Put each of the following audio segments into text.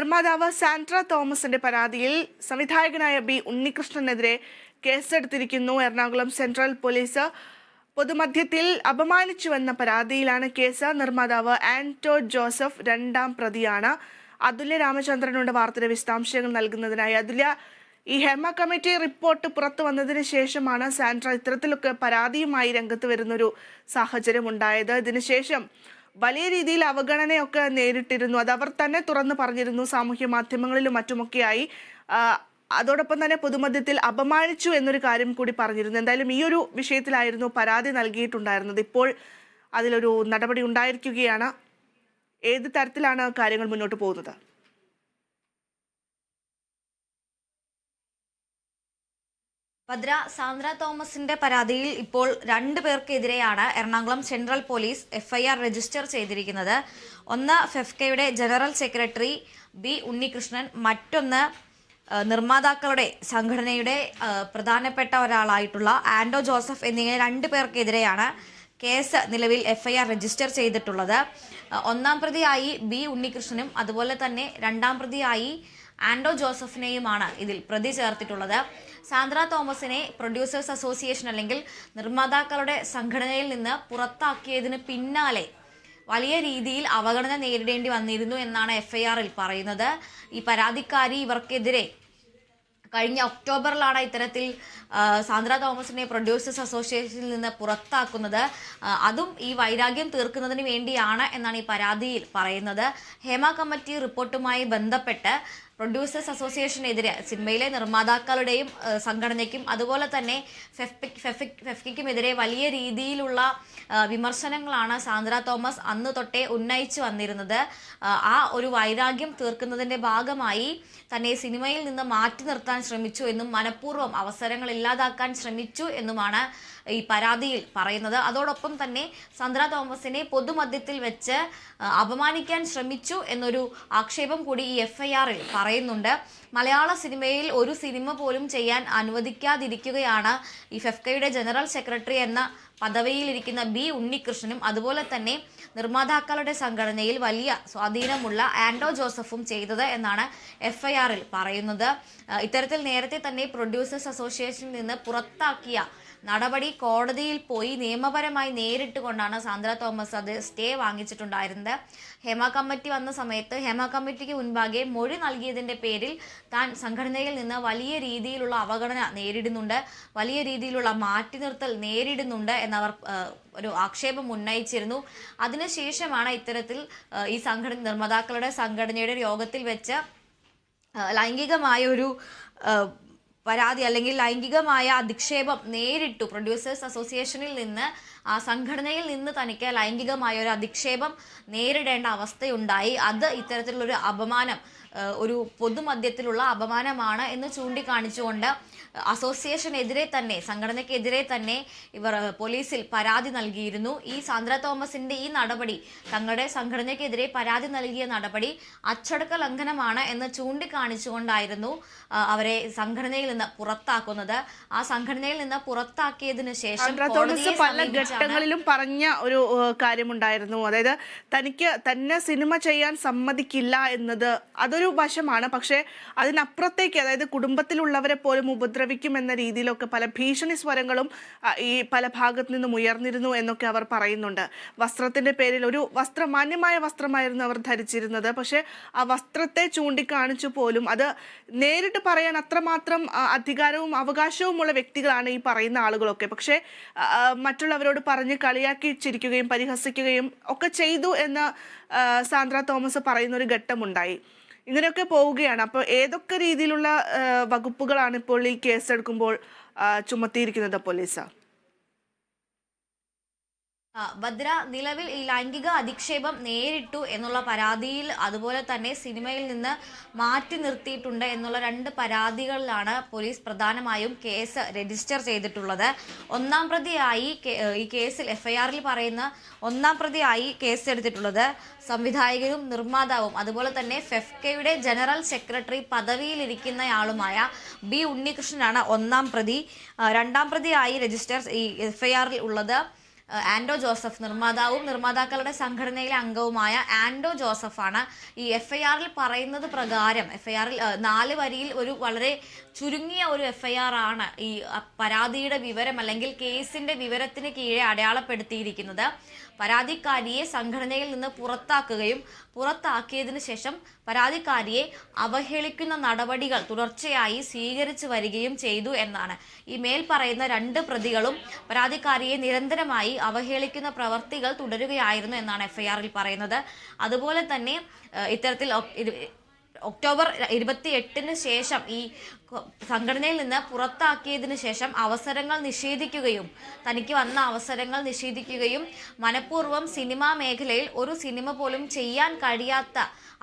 നിർമ്മാതാവ് സാൻഡ്ര തോമസിന്റെ പരാതിയിൽ സംവിധായകനായ ബി ഉണ്ണികൃഷ്ണനെതിരെ കേസെടുത്തിരിക്കുന്നു. എറണാകുളം സെൻട്രൽ പോലീസ് പൊതുമധ്യത്തിൽ അപമാനിച്ചുവെന്ന പരാതിയിലാണ് കേസ്. നിർമ്മാതാവ് ആന്റോ ജോസഫ് രണ്ടാം പ്രതിയാണ്. അതുല്യ രാമചന്ദ്രനുണ്ട് വാർത്തയുടെ വിശദാംശങ്ങൾ നൽകുന്നതിനായി. അതുല്യ, ഈ ഹേമ കമ്മിറ്റി റിപ്പോർട്ട് പുറത്തു വന്നതിന് ശേഷമാണ് സാൻഡ്ര ഇത്തരത്തിലൊക്കെ പരാതിയുമായി രംഗത്ത് വരുന്നൊരു സാഹചര്യം ഉണ്ടായത്. ഇതിനുശേഷം വലിയ രീതിയിൽ അവഗണനയൊക്കെ നേരിട്ടിരുന്നു. അത് അവർ തന്നെ തുറന്നു പറഞ്ഞിരുന്നു സാമൂഹ്യ മാധ്യമങ്ങളിലും മറ്റുമൊക്കെയായി. അതോടൊപ്പം തന്നെ പൊതുമധ്യത്തിൽ അപമാനിച്ചു എന്നൊരു കാര്യം കൂടി പറഞ്ഞിരുന്നു. എന്തായാലും ഈ ഒരു വിഷയത്തിലായിരുന്നു പരാതി നൽകിയിട്ടുണ്ടായിരുന്നത്. ഇപ്പോൾ അതിലൊരു നടപടി ഉണ്ടായിരിക്കുകയാണ്. ഏത് തരത്തിലാണ് കാര്യങ്ങൾ മുന്നോട്ട് പോകുന്നത്? ഭദ്ര, സാന്ദ്ര തോമസിന്റെ പരാതിയിൽ ഇപ്പോൾ 2 പേർക്കെതിരെയാണ് Ernakulam central police FIR register ചെയ്തിരിക്കുന്നത്. ഒന്ന് ഫെഫ്കയുടെ ജനറൽ സെക്രട്ടറി ബി ഉണ്ണികൃഷ്ണൻ, മറ്റൊന്ന് നിർമ്മാതാക്കളുടെ സംഘടനയുടെ പ്രധാനപ്പെട്ട ഒരാളായിട്ടുള്ള ആന്റോ ജോസഫ് എന്നിങ്ങനെ 2 പേർക്കെതിരെയാണ് കേസ് നിലവിൽ FIR രജിസ്റ്റർ ചെയ്തിട്ടുള്ളത്. ഒന്നാം പ്രതിയായി ബി ഉണ്ണികൃഷ്ണനും അതുപോലെ തന്നെ രണ്ടാം പ്രതിയായി ആന്റോ ജോസഫിനെയുമാണ് ഇതിൽ പ്രതി ചേർത്തിട്ടുള്ളത്. സാന്ദ്ര തോമസിനെ പ്രൊഡ്യൂസേഴ്സ് അസോസിയേഷൻ അല്ലെങ്കിൽ നിർമ്മാതാക്കളുടെ സംഘടനയിൽ നിന്ന് പുറത്താക്കിയതിന് പിന്നാലെ വലിയ രീതിയിൽ അവഗണന നേരിടേണ്ടി വന്നിരുന്നു എന്നാണ് FIR-ൽ പറയുന്നത്. ഈ പരാതിക്കാരി ഇവർക്കെതിരെ കഴിഞ്ഞ ഒക്ടോബറിലാണ് ഇത്തരത്തിൽ സാന്ദ്ര തോമസിനെ പ്രൊഡ്യൂസേഴ്സ് അസോസിയേഷനിൽ നിന്ന് പുറത്താക്കുന്നത്. അതും ഈ വൈരാഗ്യം തീർക്കുന്നതിന് വേണ്ടിയാണ് എന്നാണ് ഈ പരാതിയിൽ പറയുന്നത്. ഹേമ കമ്മിറ്റി റിപ്പോർട്ടുമായി ബന്ധപ്പെട്ട് പ്രൊഡ്യൂസേഴ്സ് അസോസിയേഷനെതിരെ സിനിമയിലെ നിർമ്മാതാക്കളുടെയും സംഘടനയ്ക്കും അതുപോലെ തന്നെ ഫെഫ്കയ്ക്കുമെതിരെ വലിയ രീതിയിലുള്ള വിമർശനങ്ങളാണ് സാന്ദ്ര തോമസ് അന്ന് തൊട്ടേ ഉന്നയിച്ചു വന്നിരുന്നത്. ആ ഒരു വൈരാഗ്യം തീർക്കുന്നതിൻ്റെ ഭാഗമായി തന്നെ സിനിമയിൽ നിന്ന് മാറ്റി നിർത്താൻ ശ്രമിച്ചു എന്നും മനഃപൂർവ്വം അവസരങ്ങൾ ഇല്ലാതാക്കാൻ ശ്രമിച്ചു എന്നുമാണ് ഈ പരാതിയിൽ പറയുന്നത്. അതോടൊപ്പം തന്നെ സാന്ദ്ര തോമസിനെ പൊതുമധ്യത്തിൽ വെച്ച് അപമാനിക്കാൻ ശ്രമിച്ചു എന്നൊരു ആക്ഷേപം കൂടി ഈ FIR-ൽ പറയുന്നുണ്ട്. മലയാള സിനിമയിൽ ഒരു സിനിമ പോലും ചെയ്യാൻ അനുവദിക്കാതിരിക്കുകയാണ് ഈ ഫെഫ്കയുടെ ജനറൽ സെക്രട്ടറി എന്ന പദവിയിലിരിക്കുന്ന ബി ഉണ്ണികൃഷ്ണനും അതുപോലെ തന്നെ നിർമ്മാതാക്കളുടെ സംഘടനയിൽ വലിയ സ്വാധീനമുള്ള ആന്റോ ജോസഫും ചെയ്തത് എന്നാണ് FIR-ൽ പറയുന്നത്. ഇത്തരത്തിൽ നേരത്തെ തന്നെ പ്രൊഡ്യൂസേഴ്സ് അസോസിയേഷനിൽ നിന്ന് പുറത്താക്കിയ നടപടി കോടതിയിൽ പോയി നിയമപരമായി നേരിട്ട് കൊണ്ടാണ് സാന്ദ്ര തോമസ് അത് സ്റ്റേ വാങ്ങിച്ചിട്ടുണ്ടായിരുന്നത്. ഹേമ കമ്മിറ്റി വന്ന സമയത്ത് ഹേമ കമ്മിറ്റിക്ക് മുൻപാകെ മൊഴി നൽകിയതിൻ്റെ പേരിൽ താൻ സംഘടനയിൽ നിന്ന് വലിയ രീതിയിലുള്ള അവഗണന നേരിടുന്നുണ്ട്, വലിയ രീതിയിലുള്ള മാറ്റി നിർത്തൽ നേരിടുന്നുണ്ട് എന്നവർ ഒരു ആക്ഷേപം ഉന്നയിച്ചിരുന്നു. അതിനുശേഷമാണ് ഇത്തരത്തിൽ ഈ നിർമ്മാതാക്കളുടെ സംഘടനയുടെ യോഗത്തിൽ വെച്ച് ലൈംഗികമായ ഒരു പരാതി അല്ലെങ്കിൽ ലൈംഗികമായ അധിക്ഷേപം നേരിട്ടു. പ്രൊഡ്യൂസേഴ്സ് അസോസിയേഷനിൽ നിന്ന് ആ സംഘടനയിൽ നിന്ന് തനിക്ക് ലൈംഗികമായ ഒരു അധിക്ഷേപം നേരിടേണ്ട അവസ്ഥയുണ്ടായി. അത് ഇത്തരത്തിലുള്ളൊരു അപമാനം, ഒരു പൊതുമധ്യത്തിലുള്ള അപമാനമാണ് എന്ന് ചൂണ്ടിക്കാണിച്ചുകൊണ്ട് അസോസിയേഷനെതിരെ തന്നെ സംഘടനയ്ക്കെതിരെ തന്നെ ഇവർ പോലീസിൽ പരാതി നൽകിയിരുന്നു. ഈ സാന്ദ്ര തോമസിന്റെ ഈ നടപടി, തങ്ങളുടെ സംഘടനയ്ക്കെതിരെ പരാതി നൽകിയ നടപടി അച്ചടക്ക ലംഘനമാണ് എന്ന് ചൂണ്ടിക്കാണിച്ചുകൊണ്ടായിരുന്നു അവരെ സംഘടനയിൽ നിന്ന് പുറത്താക്കുന്നത്. ആ സംഘടനയിൽ നിന്ന് പുറത്താക്കിയതിനു ശേഷം പല ഘട്ടങ്ങളിലും പറഞ്ഞ ഒരു കാര്യമുണ്ടായിരുന്നു. അതായത് തന്നെ സിനിമ ചെയ്യാൻ സമ്മതിക്കില്ല എന്നത് അതൊരു വശമാണ്. പക്ഷേ അതിനപ്പുറത്തേക്ക്, അതായത് കുടുംബത്തിലുള്ളവരെ പോലും ഉപദ്രവിക്കും എന്ന രീതിയിലൊക്കെ പല ഭീഷണി സ്വരങ്ങളും ഈ പല ഭാഗത്തു നിന്നും ഉയർന്നിരുന്നു എന്നൊക്കെ അവർ പറയുന്നുണ്ട്. വസ്ത്രത്തിന്റെ പേരിൽ ഒരു മാന്യമായ വസ്ത്രമായിരുന്നു അവർ ധരിച്ചിരുന്നത്. പക്ഷെ ആ വസ്ത്രത്തെ ചൂണ്ടിക്കാണിച്ചു പോലും അത് നേരിട്ട് പറയാൻ അത്രമാത്രം അധികാരവും അവകാശവുമുള്ള വ്യക്തികളാണ് ഈ പറയുന്ന ആളുകളൊക്കെ. പക്ഷെ മറ്റുള്ളവരോട് പറഞ്ഞ് കളിയാക്കി ചിരിക്കുകയും പരിഹസിക്കുകയും ഒക്കെ ചെയ്തു എന്ന് സാന്ദ്ര തോമസ് പറയുന്ന ഒരു ഘട്ടമുണ്ടായി. ഇങ്ങനെയൊക്കെ പോവുകയാണ്. അപ്പോൾ ഏതൊക്കെ രീതിയിലുള്ള വകുപ്പുകളാണ് ഇപ്പോൾ ഈ കേസെടുക്കുമ്പോൾ ചുമത്തിയിരിക്കുന്നത് പോലീസ്? ഭദ്ര, നിലവിൽ ഈ ലൈംഗിക അധിക്ഷേപം നേരിട്ടു എന്നുള്ള പരാതിയിൽ അതുപോലെ തന്നെ സിനിമയിൽ നിന്ന് മാറ്റി നിർത്തിയിട്ടുണ്ട് എന്നുള്ള 2 പരാതികളിലാണ് പോലീസ് പ്രധാനമായും കേസ് രജിസ്റ്റർ ചെയ്തിട്ടുള്ളത്. ഒന്നാം പ്രതിയായി ഈ കേസിൽ FIR-ൽ പറയുന്ന ഒന്നാം പ്രതിയായി കേസ് എടുത്തിട്ടുള്ളത് സംവിധായകനും നിർമ്മാതാവും അതുപോലെ തന്നെ ഫെഫ്കയുടെ ജനറൽ സെക്രട്ടറി പദവിയിലിരിക്കുന്നയാളുമായ ബി ഉണ്ണികൃഷ്ണനാണ് ഒന്നാം പ്രതി. രണ്ടാം പ്രതിയായി രജിസ്റ്റർ ഈ FIR-ൽ ഉള്ളത് ആൻഡോ ജോസഫ്, നിർമ്മാതാക്കളുടെ സംഘടനയിലെ അംഗവുമായ ആൻഡോ ജോസഫാണ് ഈ FIR-ൽ പറയുന്നത് പ്രകാരം FIR-ൽ 4 വരിയിൽ ഒരു വളരെ ചുരുങ്ങിയ ഒരു FIR ആണ് ഈ പരാതിയുടെ വിവരം അല്ലെങ്കിൽ കേസിന്റെ വിവരത്തിന് കീഴെ അടയാളപ്പെടുത്തിയിരിക്കുന്നത്. പരാതിക്കാരിയെ സംഘടനയിൽ നിന്ന് പുറത്താക്കിയതിനു ശേഷം പരാതിക്കാരിയെ അവഹേളിക്കുന്ന നടപടികൾ തുടർച്ചയായി സ്വീകരിച്ചു വരികയും ചെയ്തു എന്നാണ്. ഈ മേൽ പറയുന്ന 2 പ്രതികളും പരാതിക്കാരിയെ നിരന്തരമായി അവഹേളിക്കുന്ന പ്രവർത്തികൾ തുടരുകയായിരുന്നു എന്നാണ് FIR-ൽ പറയുന്നത്. അതുപോലെ തന്നെ ഇത്തരത്തിൽ ഒക്ടോബർ 28-ന് ശേഷം ഈ സംഘടനയിൽ നിന്ന് പുറത്താക്കിയതിനു ശേഷം തനിക്ക് വന്ന അവസരങ്ങൾ നിഷേധിക്കുകയും മനഃപൂർവ്വം സിനിമാ മേഖലയിൽ ഒരു സിനിമ പോലും ചെയ്യാൻ കഴിയാത്ത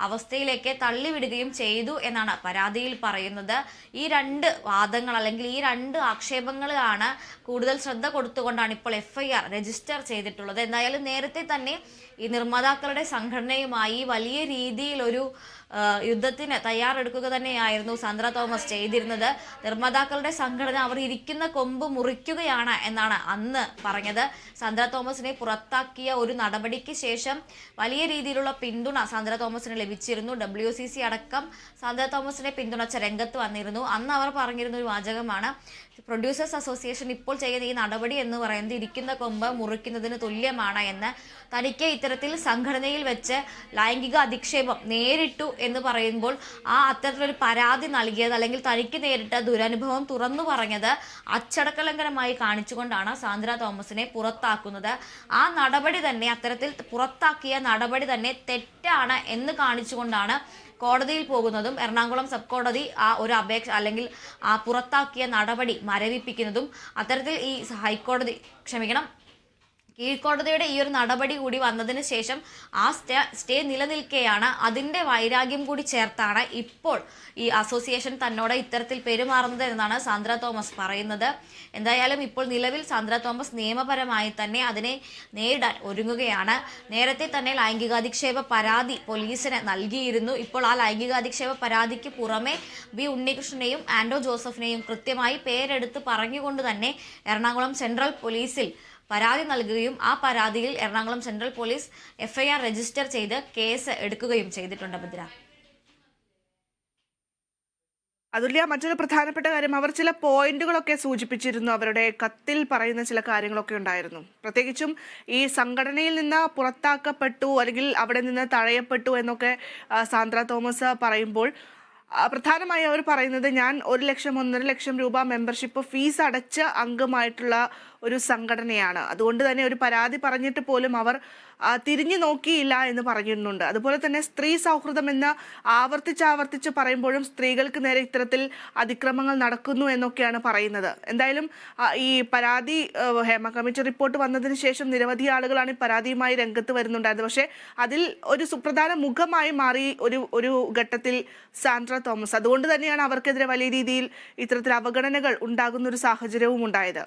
അവസ്ഥയിലേക്ക് തള്ളിവിടുകയും ചെയ്തു എന്നാണ് പരാതിയിൽ പറയുന്നത്. ഈ 2 വാദങ്ങൾ അല്ലെങ്കിൽ ഈ 2 ആക്ഷേപങ്ങളാണ് കൂടുതൽ ശ്രദ്ധ കൊടുത്തുകൊണ്ടാണ് ഇപ്പോൾ FIR രജിസ്റ്റർ ചെയ്തിട്ടുള്ളത്. എന്തായാലും നേരത്തെ തന്നെ ഈ നിർമ്മാതാക്കളുടെ സംഘടനയുമായി വലിയ രീതിയിൽ ഒരു യുദ്ധത്തിന് തയ്യാറെടുക്കുക തന്നെയായിരുന്നു സാന്ദ്ര തോമസ് ചെയ്തിരുന്നത്. നിർമ്മാതാക്കളുടെ സംഘടന അവർ ഇരിക്കുന്ന കൊമ്പ് മുറിക്കുകയാണ് എന്നാണ് അന്ന് പറഞ്ഞത്. സാന്ദ്ര തോമസിനെ പുറത്താക്കിയ ഒരു നടപടിക്ക് ശേഷം വലിയ രീതിയിലുള്ള പിന്തുണ സാന്ദ്ര തോമസിന് ലഭിച്ചിരുന്നു. WCC അടക്കം സാന്ദ്ര തോമസിനെ പിന്തുണച്ച രംഗത്ത് വന്നിരുന്നു. അന്ന് അവർ പറഞ്ഞിരുന്ന ഒരു വാചകമാണ്, പ്രൊഡ്യൂസേഴ്സ് അസോസിയേഷൻ ഇപ്പോൾ ചെയ്യുന്ന ഈ നടപടി എന്ന് പറയുന്നത് ഇരിക്കുന്ന കൊമ്പ് മുറിക്കുന്നതിന് തുല്യമാണ് എന്ന്. തനിക്ക് ഇത്തരത്തിൽ സംഘടനയിൽ വെച്ച് ലൈംഗിക അധിക്ഷേപം നേരിട്ടു എന്ന് പറയുമ്പോൾ അത്തരത്തിലൊരു പരാതി നൽകിയത് അല്ലെങ്കിൽ തനിക്ക് നേരിട്ട ദുരനുഭവം തുറന്നു പറഞ്ഞത് അച്ചടക്കലംഘനമായി കാണിച്ചുകൊണ്ടാണ് സാന്ദ്ര തോമസിനെ പുറത്താക്കുന്നത്. ആ നടപടി തന്നെ, അത്തരത്തിൽ പുറത്താക്കിയ നടപടി തന്നെ തെറ്റാണ് എന്ന് കാണിച്ചുകൊണ്ടാണ് കോടതിയിൽ പോകുന്നതും എറണാകുളം സബ് കോടതി ഒരു അപേക്ഷ അല്ലെങ്കിൽ പുറത്താക്കിയ നടപടി മരവിപ്പിക്കുന്നതും. അത്തരത്തിൽ ഈ കീഴ്ക്കോടതിയുടെ ഈ ഒരു നടപടി കൂടി വന്നതിന് ശേഷം സ്റ്റേ നിലനിൽക്കെയാണ്. അതിന്റെ വൈരാഗ്യം കൂടി ചേർത്താണ് ഇപ്പോൾ ഈ അസോസിയേഷൻ തന്നോട് ഇത്തരത്തിൽ പെരുമാറുന്നത് എന്നാണ് സാന്ദ്ര തോമസ് പറയുന്നത്. എന്തായാലും ഇപ്പോൾ നിലവിൽ സാന്ദ്ര തോമസ് നിയമപരമായി തന്നെ അതിനെ നേരിടാൻ ഒരുങ്ങുകയാണ്. നേരത്തെ തന്നെ ലൈംഗികാധിക്ഷേപ പരാതി പോലീസിന് നൽകിയിരുന്നു. ഇപ്പോൾ ആ ലൈംഗികാധിക്ഷേപ പരാതിക്ക് പുറമെ ബി ഉണ്ണികൃഷ്ണനെയും ആൻഡോ ജോസഫിനെയും കൃത്യമായി പേരെടുത്ത് പറഞ്ഞുകൊണ്ട് തന്നെ എറണാകുളം സെൻട്രൽ പോലീസിൽ പരാതി നൽകുകയും ആ പരാതിയിൽ Ernakulam central police FIR register ചെയ്ത് കേസ് എടുക്കുകയും ചെയ്തിട്ടുണ്ട്. ഭദ്ര, അതുല്യ, മറ്റൊരു പ്രധാനപ്പെട്ട കാര്യം, അവർ ചില പോയിന്റുകളൊക്കെ സൂചിപ്പിച്ചിരുന്നു. അവരുടെ കത്തിൽ പറയുന്ന ചില കാര്യങ്ങളൊക്കെ ഉണ്ടായിരുന്നു. പ്രത്യേകിച്ചും ഈ സംഘടനയിൽ നിന്ന് പുറത്താക്കപ്പെട്ടു അല്ലെങ്കിൽ അവിടെ നിന്ന് തഴയപ്പെട്ടു എന്നൊക്കെ സാന്ദ്ര തോമസ് പറയുമ്പോൾ പ്രധാനമായി അവർ പറയുന്നത്, ഞാൻ 1 ലക്ഷം 1.5 ലക്ഷം രൂപ മെമ്പർഷിപ്പ് ഫീസ് അടച്ച് അംഗമായിട്ടുള്ള ഒരു സംഘടനയാണ്. അതുകൊണ്ട് തന്നെ ഒരു പരാതി പറഞ്ഞിട്ട് പോലും അവർ തിരിഞ്ഞു നോക്കിയില്ല എന്ന് പറയുന്നുണ്ട്. അതുപോലെ തന്നെ സ്ത്രീ സൗഹൃദം എന്ന് ആവർത്തിച്ച് പറയുമ്പോഴും സ്ത്രീകൾക്ക് നേരെ ഇത്തരത്തിൽ അതിക്രമങ്ങൾ നടക്കുന്നു എന്നൊക്കെയാണ് പറയുന്നത്. എന്തായാലും ഈ പരാതി ഹേമ കമ്മിറ്റി റിപ്പോർട്ട് വന്നതിന് ശേഷം നിരവധി ആളുകളാണ് ഈ പരാതിയുമായി രംഗത്ത് വരുന്നുണ്ടായിരുന്നത്. പക്ഷേ അതിൽ ഒരു സുപ്രധാന മുഖമായി മാറി ഒരു ഘട്ടത്തിൽ സാന്ദ്ര തോമസ്. അതുകൊണ്ട് തന്നെയാണ് അവർക്കെതിരെ വലിയ രീതിയിൽ ഇത്തരത്തിൽ അവഗണനകൾ ഉണ്ടാകുന്ന ഒരു സാഹചര്യവും ഉണ്ടായത്.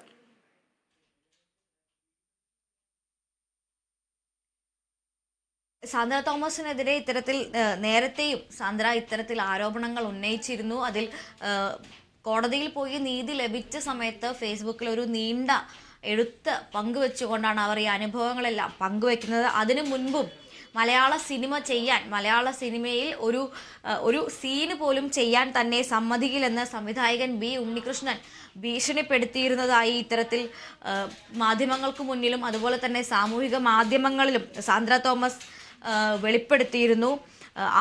സാന്ദ്ര തോമസിനെതിരെ നേരത്തെയും സാന്ദ്ര ഇത്തരത്തിൽ ആരോപണങ്ങൾ ഉന്നയിച്ചിരുന്നു. അതിൽ കോടതിയിൽ പോയി നീതി ലഭിച്ച സമയത്ത് ഫേസ്ബുക്കിൽ ഒരു നീണ്ട എഴുത്ത് പങ്കുവെച്ചുകൊണ്ടാണ് അവർ ഈ അനുഭവങ്ങളെല്ലാം പങ്കുവെക്കുന്നത്. അതിനു മുൻപും മലയാള സിനിമയിൽ ഒരു സീന് പോലും ചെയ്യാൻ തന്നെ സമ്മതിക്കില്ലെന്ന് സംവിധായകൻ ബി ഉണ്ണികൃഷ്ണൻ ഭീഷണിപ്പെടുത്തിയിരുന്നതായി ഇത്തരത്തിൽ മാധ്യമങ്ങൾക്ക് മുന്നിലും അതുപോലെ തന്നെ സാമൂഹിക മാധ്യമങ്ങളിലും സാന്ദ്ര തോമസ് വെളിപ്പെടുത്തിയിരുന്നു.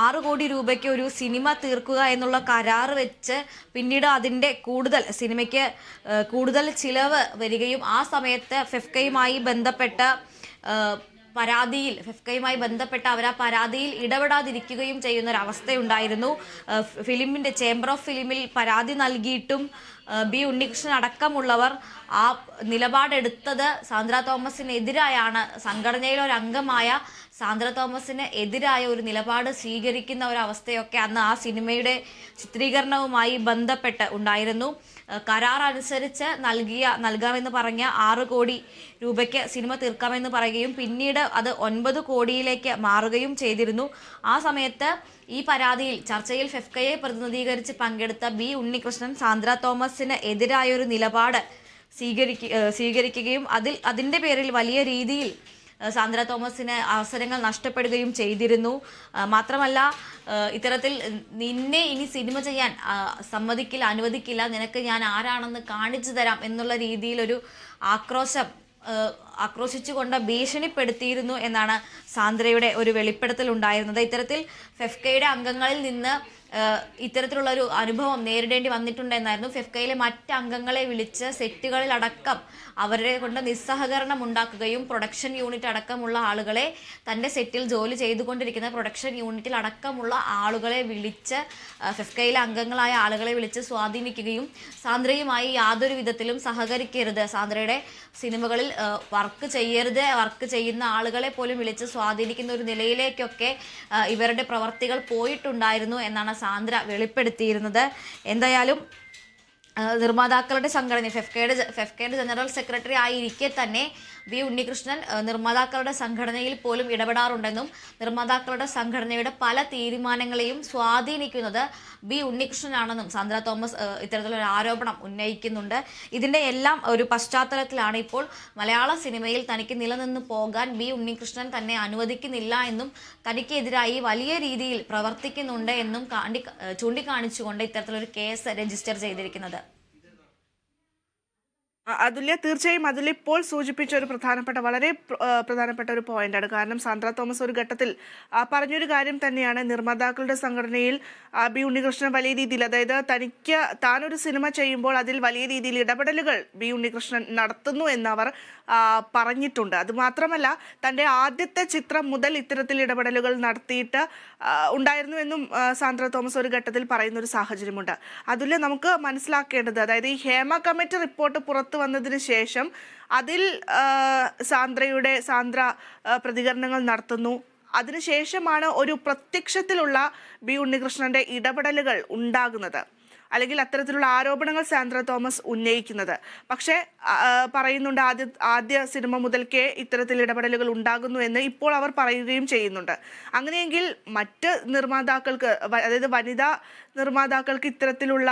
6 കോടി രൂപയ്ക്ക് ഒരു സിനിമ തീർക്കുക എന്നുള്ള കരാറ് വെച്ച് പിന്നീട് അതിൻ്റെ സിനിമയ്ക്ക് കൂടുതൽ ചിലവ് വരികയും ആ സമയത്ത് ഫെഫ്കയുമായി ബന്ധപ്പെട്ട അവർ ആ പരാതിയിൽ ഇടപെടാതിരിക്കുകയും ചെയ്യുന്ന ഒരു അവസ്ഥയുണ്ടായിരുന്നു. ചേംബർ ഓഫ് ഫിലിമിൽ പരാതി നൽകിയിട്ടും ബി ഉണ്ണികൃഷ്ണൻ അടക്കമുള്ളവർ ആ നിലപാടെടുത്തത് സാന്ദ്ര തോമസിനെതിരായാണ്. സംഘടനയിലെ ഒരു അംഗമായ സാന്ദ്ര തോമസിന് എതിരായ ഒരു നിലപാട് സ്വീകരിക്കുന്ന ഒരു അവസ്ഥയൊക്കെ അന്ന് ആ സിനിമയുടെ ചിത്രീകരണവുമായി ബന്ധപ്പെട്ട് ഉണ്ടായിരുന്നു. കരാർ അനുസരിച്ച് നൽകാമെന്ന് പറഞ്ഞ 6 കോടി രൂപയ്ക്ക് സിനിമ തീർക്കാമെന്ന് പറയുകയും പിന്നീട് അത് 9 കോടിയിലേക്ക് മാറുകയും ചെയ്തിരുന്നു. ആ സമയത്ത് ഈ പരാതിയിൽ ചർച്ചയിൽ ഫെഫ്കയെ പ്രതിനിധീകരിച്ച് പങ്കെടുത്ത ബി ഉണ്ണികൃഷ്ണൻ സാന്ദ്ര തോമസിന് എതിരായൊരു നിലപാട് സ്വീകരിക്കുകയും അതിൻ്റെ പേരിൽ വലിയ രീതിയിൽ സാന്ദ്ര തോമസിന് അവസരങ്ങൾ നഷ്ടപ്പെടുകയും ചെയ്തിരുന്നു. മാത്രമല്ല ഇത്തരത്തിൽ നിന്നെ ഇനി സിനിമ ചെയ്യാൻ അനുവദിക്കില്ല, നിനക്ക് ഞാൻ ആരാണെന്ന് കാണിച്ചു തരാം എന്നുള്ള രീതിയിലൊരു ആക്രോശിച്ചുകൊണ്ട് ഭീഷണിപ്പെടുത്തിയിരുന്നു എന്നാണ് സാന്ദ്രയുടെ ഒരു വെളിപ്പെടുത്തൽ ഉണ്ടായിരുന്നത്. ഇത്തരത്തിൽ ഫെഫ്കയുടെ അംഗങ്ങളിൽ നിന്ന് ഇത്തരത്തിലുള്ള ഒരു അനുഭവം നേരിടേണ്ടി വന്നിട്ടുണ്ടെന്നായിരുന്നു. ഫെഫ്കയിലെ മറ്റ് അംഗങ്ങളെ വിളിച്ച് സെറ്റുകളിലടക്കം അവരെ കൊണ്ട് നിസ്സഹകരണം ഉണ്ടാക്കുകയും പ്രൊഡക്ഷൻ യൂണിറ്റ് അടക്കമുള്ള ആളുകളെ തൻ്റെ സെറ്റിൽ ജോലി ചെയ്തുകൊണ്ടിരിക്കുന്ന പ്രൊഡക്ഷൻ യൂണിറ്റിൽ അടക്കമുള്ള ആളുകളെ വിളിച്ച് ഫെഫ്കയിലെ അംഗങ്ങളായ ആളുകളെ വിളിച്ച് സ്വാധീനിക്കുകയും സാന്ദ്രയുമായി യാതൊരു വിധത്തിലും സഹകരിക്കരുത്, സാന്ദ്രയുടെ സിനിമകളിൽ വർക്ക് ചെയ്യുന്ന ആളുകളെ പോലും വിളിച്ച് സ്വാധീനിക്കുന്ന ഒരു നിലയിലേക്കൊക്കെ ഇവരുടെ പ്രവർത്തികൾ പോയിട്ടുണ്ടായിരുന്നു എന്നാണ് സാന്ദ്ര വെളിപ്പെടുത്തിയിരുന്നത്. എന്തായാലും നിർമ്മാതാക്കളുടെ സംഘടന ഫെഫ്കയുടെ ജനറൽ സെക്രട്ടറി ആയിരിക്കെ തന്നെ ബി ഉണ്ണികൃഷ്ണൻ നിർമ്മാതാക്കളുടെ സംഘടനയിൽ പോലും ഇടപെടാറുണ്ടെന്നും നിർമ്മാതാക്കളുടെ സംഘടനയുടെ പല തീരുമാനങ്ങളെയും സ്വാധീനിക്കുന്നത് ബി ഉണ്ണികൃഷ്ണനാണെന്നും സാന്ദ്ര തോമസ് ഇത്തരത്തിലൊരു ആരോപണം ഉന്നയിക്കുന്നുണ്ട്. ഇതിൻ്റെ എല്ലാം ഒരു പശ്ചാത്തലത്തിലാണ് ഇപ്പോൾ മലയാള സിനിമയിൽ തനിക്ക് നിലനിന്ന് പോകാൻ ബി ഉണ്ണികൃഷ്ണൻ തന്നെ അനുവദിക്കുന്നില്ല എന്നും തനിക്കെതിരായി വലിയ രീതിയിൽ പ്രവർത്തിക്കുന്നുണ്ട് എന്നും ചൂണ്ടിക്കാണിച്ചുകൊണ്ട് ഇത്തരത്തിലൊരു കേസ് രജിസ്റ്റർ ചെയ്തിരിക്കുന്നത്. അതുല്യ, തീർച്ചയായും അതുല്യ ഇപ്പോൾ സൂചിപ്പിച്ച ഒരു വളരെ പ്രധാനപ്പെട്ട ഒരു പോയിന്റാണ്. കാരണം സാന്ദ്ര തോമസ് ഒരു ഘട്ടത്തിൽ പറഞ്ഞൊരു കാര്യം തന്നെയാണ്, നിർമ്മാതാക്കളുടെ സംഘടനയിൽ ബി ഉണ്ണികൃഷ്ണൻ വലിയ രീതിയിൽ, അതായത് താനൊരു സിനിമ ചെയ്യുമ്പോൾ അതിൽ വലിയ രീതിയിൽ ഇടപെടലുകൾ ബി ഉണ്ണികൃഷ്ണൻ നടത്തുന്നു എന്നവർ പറഞ്ഞിട്ടുണ്ട്. അതുമാത്രമല്ല, തൻ്റെ ആദ്യത്തെ ചിത്രം മുതൽ ഇത്തരത്തിൽ ഇടപെടലുകൾ നടത്തിയിട്ട് ഉണ്ടായിരുന്നു എന്നും സാന്ദ്ര തോമസ് ഒരു ഘട്ടത്തിൽ പറയുന്ന ഒരു സാഹചര്യമുണ്ട്. അതുല്യ, നമുക്ക് മനസ്സിലാക്കേണ്ടത്, അതായത് ഈ ഹേമ കമ്മിറ്റി റിപ്പോർട്ട് പുറത്തു വന്നതിന് ശേഷം അതിൽ സാന്ദ്ര പ്രതികരണങ്ങൾ നടത്തുന്നു. അതിനുശേഷമാണ് ഒരു പ്രത്യക്ഷത്തിലുള്ള ബി ഉണ്ണികൃഷ്ണന്റെ ഇടപെടലുകൾ ഉണ്ടാകുന്നത്, അല്ലെങ്കിൽ അത്തരത്തിലുള്ള ആരോപണങ്ങൾ സാന്ദ്ര തോമസ് ഉന്നയിക്കുന്നത്. പക്ഷേ പറയുന്നുണ്ട് ആദ്യ സിനിമ മുതൽക്കേ ഇത്തരത്തിൽ ഇടപെടലുകൾ ഉണ്ടാകുന്നു എന്ന് ഇപ്പോൾ അവർ പറയുകയും ചെയ്യുന്നുണ്ട്. അങ്ങനെയെങ്കിൽ മറ്റ് നിർമ്മാതാക്കൾക്ക്, അതായത് വനിതാ നിർമ്മാതാക്കൾക്ക് ഇത്തരത്തിലുള്ള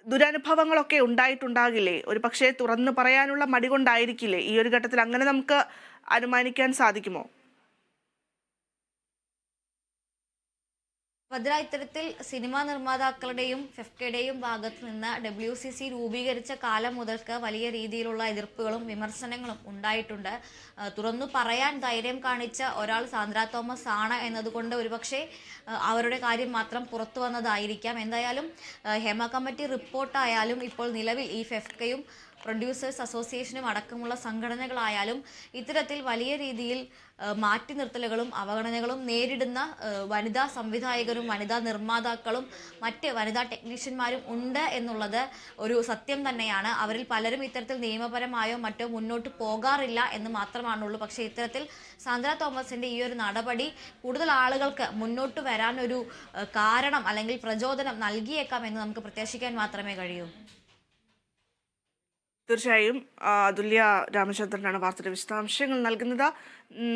ദുരനുഭവങ്ങളൊക്കെ ഉണ്ടായിട്ടുണ്ടാകില്ലേ? ഒരു പക്ഷേ തുറന്നു പറയാനുള്ള മടി കൊണ്ടായിരിക്കില്ലേ ഈ ഒരു ഘട്ടത്തിൽ? അങ്ങനെ നമുക്ക് അനുമാനിക്കാൻ സാധിക്കുമോ? ഭദ്ര, ഇത്തരത്തിൽ സിനിമാ നിർമ്മാതാക്കളുടെയും ഫെഫ്കയുടെയും ഭാഗത്ത് നിന്ന് WCC രൂപീകരിച്ച കാലം മുതൽക്ക് വലിയ രീതിയിലുള്ള എതിർപ്പുകളും വിമർശനങ്ങളും ഉണ്ടായിട്ടുണ്ട്. തുറന്നു പറയാൻ ധൈര്യം കാണിച്ച ഒരാൾ സാന്ദ്ര തോമസ് ആണ് എന്നതുകൊണ്ട് ഒരുപക്ഷെ അവരുടെ കാര്യം മാത്രം പുറത്തു വന്നതായിരിക്കാം. എന്തായാലും ഹേമ കമ്മിറ്റി റിപ്പോർട്ടായാലും ഇപ്പോൾ നിലവിൽ ഈ ഫെഫ്കയും പ്രൊഡ്യൂസേഴ്സ് അസോസിയേഷനും അടക്കമുള്ള സംഘടനകളായാലും ഇത്തരത്തിൽ വലിയ രീതിയിൽ മാറ്റി നിർത്തലുകളും അവഗണനകളും നേരിടുന്ന വനിതാ സംവിധായകരും വനിതാ നിർമ്മാതാക്കളും മറ്റ് വനിതാ ടെക്നീഷ്യന്മാരും ഉണ്ട് എന്നുള്ളത് ഒരു സത്യം തന്നെയാണ്. അവരിൽ പലരും ഇത്തരത്തിൽ നിയമപരമായോ മറ്റോ മുന്നോട്ട് പോകാറില്ല എന്ന് മാത്രമാണുള്ളൂ. പക്ഷേ ഇത്തരത്തിൽ സാന്ദ്ര തോമസിൻ്റെ ഈ ഒരു നടപടി കൂടുതൽ ആളുകൾക്ക് മുന്നോട്ട് വരാനൊരു കാരണം അല്ലെങ്കിൽ പ്രചോദനം നൽകിയേക്കാം എന്ന് നമുക്ക് പ്രത്യാശിക്കാൻ മാത്രമേ കഴിയൂ. തീർച്ചയായും അതുല്യ രാമചന്ദ്രനാണ് വാർത്തയുടെ വിശദാംശങ്ങൾ നൽകുന്നത്.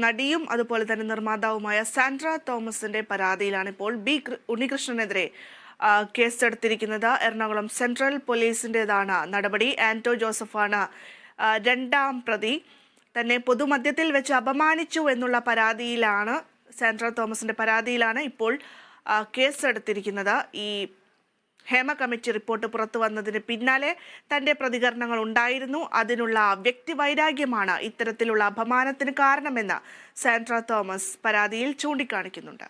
നടിയും അതുപോലെ തന്നെ നിർമ്മാതാവുമായ സാന്ദ്ര തോമസിന്റെ പരാതിയിലാണ് ഇപ്പോൾ ബി ഉണ്ണികൃഷ്ണനെതിരെ കേസെടുത്തിരിക്കുന്നത്. എറണാകുളം സെൻട്രൽ പോലീസിൻ്റെതാണ് നടപടി. ആന്റോ ജോസഫാണ് രണ്ടാം പ്രതി. തന്നെ പൊതുമധ്യത്തിൽ വെച്ച് അപമാനിച്ചു എന്നുള്ള പരാതിയിലാണ്, സാന്ദ്ര തോമസിന്റെ പരാതിയിലാണ് ഇപ്പോൾ കേസെടുത്തിരിക്കുന്നത്. ഈ ഹേമ കമ്മിറ്റി റിപ്പോർട്ട് പുറത്തു വന്നതിന് പിന്നാലെ തന്റെ പ്രതികരണങ്ങൾ ഉണ്ടായിരുന്നു. അതിനുള്ള വ്യക്തിവൈരാഗ്യമാണ് ഇത്തരത്തിലുള്ള അപമാനത്തിന് കാരണമെന്ന് സാന്ദ്ര തോമസ് പരാതിയിൽ ചൂണ്ടിക്കാണിക്കുന്നുണ്ട്.